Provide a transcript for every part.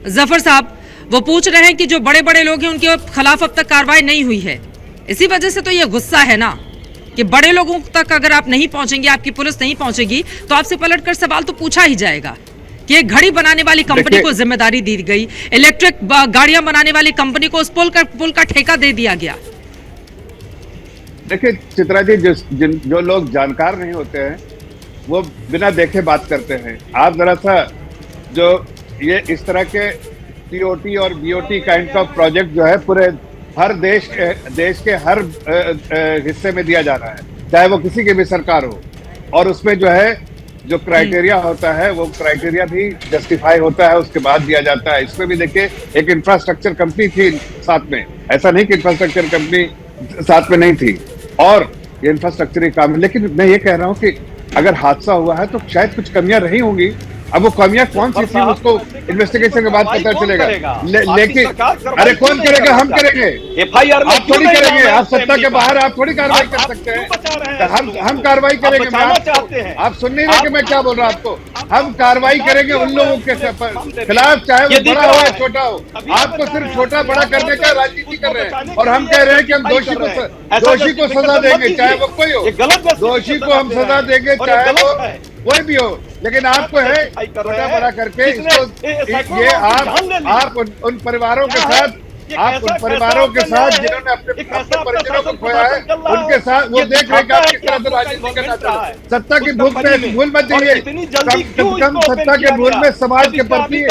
जफर साहब, वो पूछ रहे हैं कि जो बड़े बड़े लोग हैं उनके खिलाफ अब तक कार्रवाई नहीं हुई है। इसी वजह से तो ये गुस्सा है ना कि बड़े लोगों तक अगर आप नहीं पहुंचेंगे, आपकी पुलिस नहीं पहुंचेगी, तो आपसे पलटकर सवाल तो पूछा ही जाएगा कि एक घड़ी बनाने वाली कंपनी को जिम्मेदारी दी गई, इलेक्ट्रिक गाड़ियां बनाने वाली कंपनी को उस पुल का ठेका दे दिया गया। देखिए चित्रा जी, जो लोग जानकार नहीं होते हैं वो बिना देखे बात करते हैं। आप जरा सा जो ये इस तरह के टीओटी और बीओटी काइंड का प्रोजेक्ट जो है पूरे हर देश के हर हिस्से में दिया जा रहा है, चाहे वो किसी की भी सरकार हो, और उसमें जो है जो क्राइटेरिया होता है वो क्राइटेरिया भी जस्टिफाई होता है, उसके बाद दिया जाता है। इसमें भी देखिए एक इंफ्रास्ट्रक्चर कंपनी थी साथ में, ऐसा नहीं कि इंफ्रास्ट्रक्चर कंपनी साथ में नहीं थी, और ये इंफ्रास्ट्रक्चर काम। लेकिन मैं ये कह रहा हूँ कि अगर हादसा हुआ है तो शायद कुछ कमियां रही होंगी। अब वो कमियां कौन सी थी उसको इन्वेस्टिगेशन के बाद पता चलेगा। लेकिन अरे कौन करेगा? हम करेंगे, एफआईआर आप थोड़ी करेंगे। आप सत्ता के बाहर आप थोड़ी कार्रवाई कर सकते हैं। हम कार्रवाई करेंगे। आप सुन नहीं रहे कि मैं क्या बोल रहा हूँ आपको? हम कार्रवाई करेंगे उन लोगों के खिलाफ, चाहे वो बड़ा हो या छोटा हो। आपको सिर्फ छोटा बड़ा करने का राजनीति कर रहे हैं, और हम कह रहे हैं कि हम दोषी को सजा देंगे, चाहे वो कोई हो। दोषी को हम सजा देंगे, चाहे वो कोई भी हो। लेकिन आपको है छोटा बड़ा करके इसको, ये आप उन परिवारों के साथ, आप उन परिवारों के साथ जिन्होंने अपने परिजनों को खोया है, उनके साथ वो देख रहे हैं कि आप किस तरह से राजनीति करना चाहते हैं। सत्ता की भूख में भूल मत जाइए, कम सत्ता के भूल में समाज के प्रति,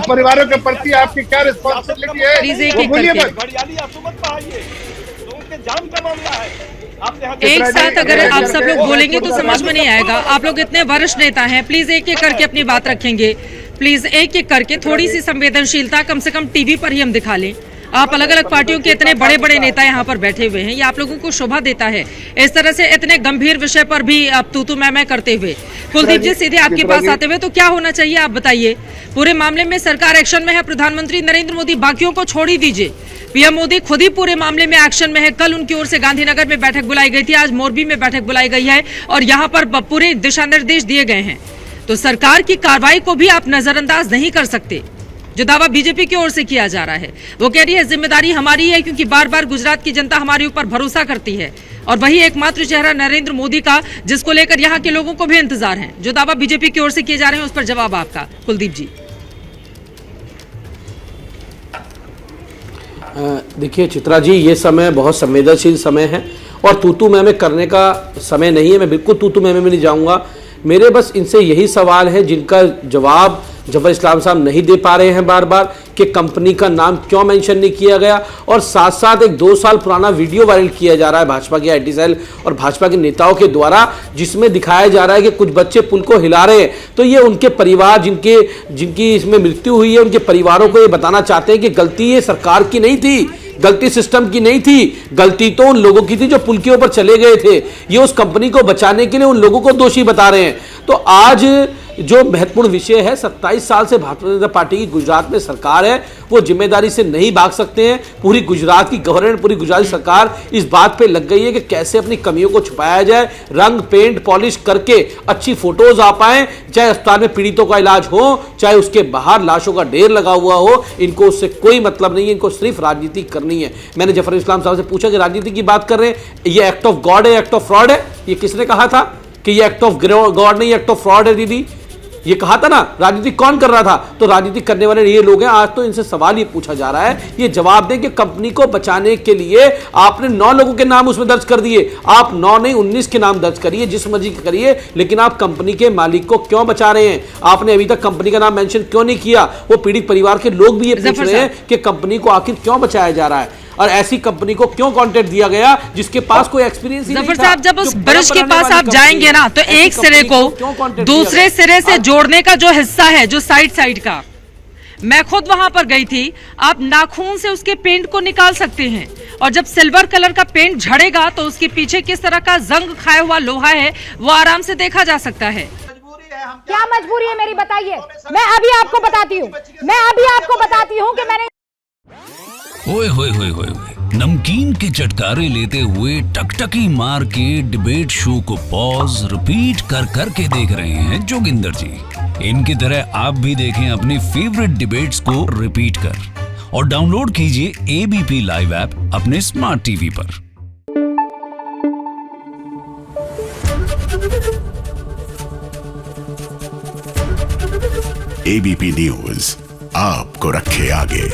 परिवारों के प्रति आपकी क्या रिस्पॉन्सिबिलिटी है वो भूलिए मत। एक साथ अगर आप सब लोग बोलेंगे तो समझ में नहीं आएगा। आप लोग इतने वरिष्ठ नेता हैं, प्लीज एक एक करके अपनी बात रखेंगे। प्लीज एक एक करके थोड़ी सी संवेदनशीलता कम से कम टीवी पर ही हम दिखा लें। आप अलग अलग पार्टियों के इतने बड़े बड़े नेता यहाँ पर बैठे हुए हैं, ये आप लोगों को शोभा देता है इस तरह से इतने गंभीर विषय पर भी आप तू मैं करते हुए। कुलदीप जी, सीधे आपके पास आते हुए, तो क्या होना चाहिए आप बताइए? पूरे मामले में सरकार एक्शन में है, प्रधानमंत्री नरेंद्र मोदी, बाकियों को छोड़ ही दीजिए। पीएम मोदी खुद ही पूरे मामले में एक्शन में है। कल उनकी ओर से गांधीनगर में बैठक बुलाई गई थी, आज मोरबी में बैठक बुलाई गई है, और यहाँ पर पूरे दिशा निर्देश दिए गए हैं। तो सरकार की कार्रवाई को भी आप नजरअंदाज नहीं कर सकते। जो दावा बीजेपी की ओर से किया जा रहा है, वो कह रही है जिम्मेदारी हमारी है, क्योंकि बार बार गुजरात की जनता हमारे ऊपर भरोसा करती है, और वही एकमात्र चेहरा नरेंद्र मोदी का, जिसको लेकर यहाँ के लोगों को भी इंतजार है। जो दावा बीजेपी की ओर से किए जा रहे हैं उस पर जवाब आपका, कुलदीप जी। देखिए चित्रा जी, ये समय बहुत संवेदनशील समय है और तू मैं करने का समय नहीं है। मैं बिल्कुल तू मैं नहीं जाऊंगा। मेरे बस इनसे यही सवाल है जिनका जवाब जफर इस्लाम साहब नहीं दे पा रहे हैं बार बार, कि कंपनी का नाम क्यों मेंशन नहीं किया गया, और साथ साथ एक 2 साल पुराना वीडियो वायरल किया जा रहा है भाजपा के आईटी सेल और भाजपा के नेताओं के द्वारा, जिसमें दिखाया जा रहा है कि कुछ बच्चे पुल को हिला रहे हैं। तो ये उनके परिवार जिनकी इसमें मृत्यु हुई है, उनके परिवारों को ये बताना चाहते हैं कि गलती ये सरकार की नहीं थी, गलती सिस्टम की नहीं थी, गलती तो उन लोगों की थी जो पुल के ऊपर चले गए थे। ये उस कंपनी को बचाने के लिए उन लोगों को दोषी बता रहे हैं। तो आज जो महत्वपूर्ण विषय है, 27 साल से भारतीय जनता पार्टी की गुजरात में सरकार है, वो जिम्मेदारी से नहीं भाग सकते हैं। पूरी गुजरात की गवर्नमेंट, पूरी गुजरात सरकार इस बात पे लग गई है कि कैसे अपनी कमियों को छुपाया जाए, रंग पेंट पॉलिश करके अच्छी फोटोज आ पाए, चाहे अस्पताल में पीड़ितों का इलाज हो, चाहे उसके बाहर लाशों का ढेर लगा हुआ हो। इनको उससे कोई मतलब नहीं है, इनको सिर्फ राजनीति करनी है। मैंने जफर इस्लाम साहब से पूछा कि राजनीति की बात कर रहे हैं, ये एक्ट ऑफ गॉड है, एक्ट ऑफ फ्रॉड है? ये किसने कहा था कि ये एक्ट ऑफ गॉड नहीं, एक्ट ऑफ फ्रॉड है? दीदी, ये कहा था ना, राजनीति कौन कर रहा था? तो राजनीति करने वाले ये लोग हैं। आज तो इनसे सवाल ये पूछा जा रहा है, ये जवाब दें कि कंपनी को बचाने के लिए आपने 9 लोगों के नाम उसमें दर्ज कर दिए। आप 9 नहीं 19 के नाम दर्ज करिए, जिस मर्जी करिए, लेकिन आप कंपनी के मालिक को क्यों बचा रहे हैं? आपने अभी तक कंपनी का नाम मेंशन क्यों नहीं किया? वो पीड़ित परिवार के लोग भी ये पूछ रहे हैं कि कंपनी को आखिर क्यों बचाया जा रहा है, और ऐसी कंपनी को क्यों कॉन्ट्रैक्ट दिया गया जिसके पास कोई एक्सपीरियंस ही नहीं था। जफर साहब, जब उस ब्रिज के पास आप जाएंगे ना, तो एक सिरे को दूसरे सिरे से जोड़ने का जो हिस्सा है, जो साइड का, मैं खुद वहां पर गई थी, आप नाखून से उसके पेंट को निकाल सकते हैं, और जब सिल्वर कलर का पेंट झड़ेगा तो उसके पीछे किस तरह का जंग खाया हुआ लोहा है वो आराम से देखा जा सकता है। क्या मजबूरी है मेरी, बताइए। मैं अभी आपको बताती हूँ कि मैंने ओए होए होए होए, नमकीन के चटकारे लेते हुए टकटकी मार के डिबेट शो को पॉज रिपीट कर करके देख रहे हैं जोगिंदर जी। इनकी तरह आप भी देखें अपनी फेवरेट डिबेट्स को रिपीट कर और डाउनलोड कीजिए एबीपी लाइव ऐप अपने स्मार्ट टीवी पर। एबीपी न्यूज आपको रखे आगे।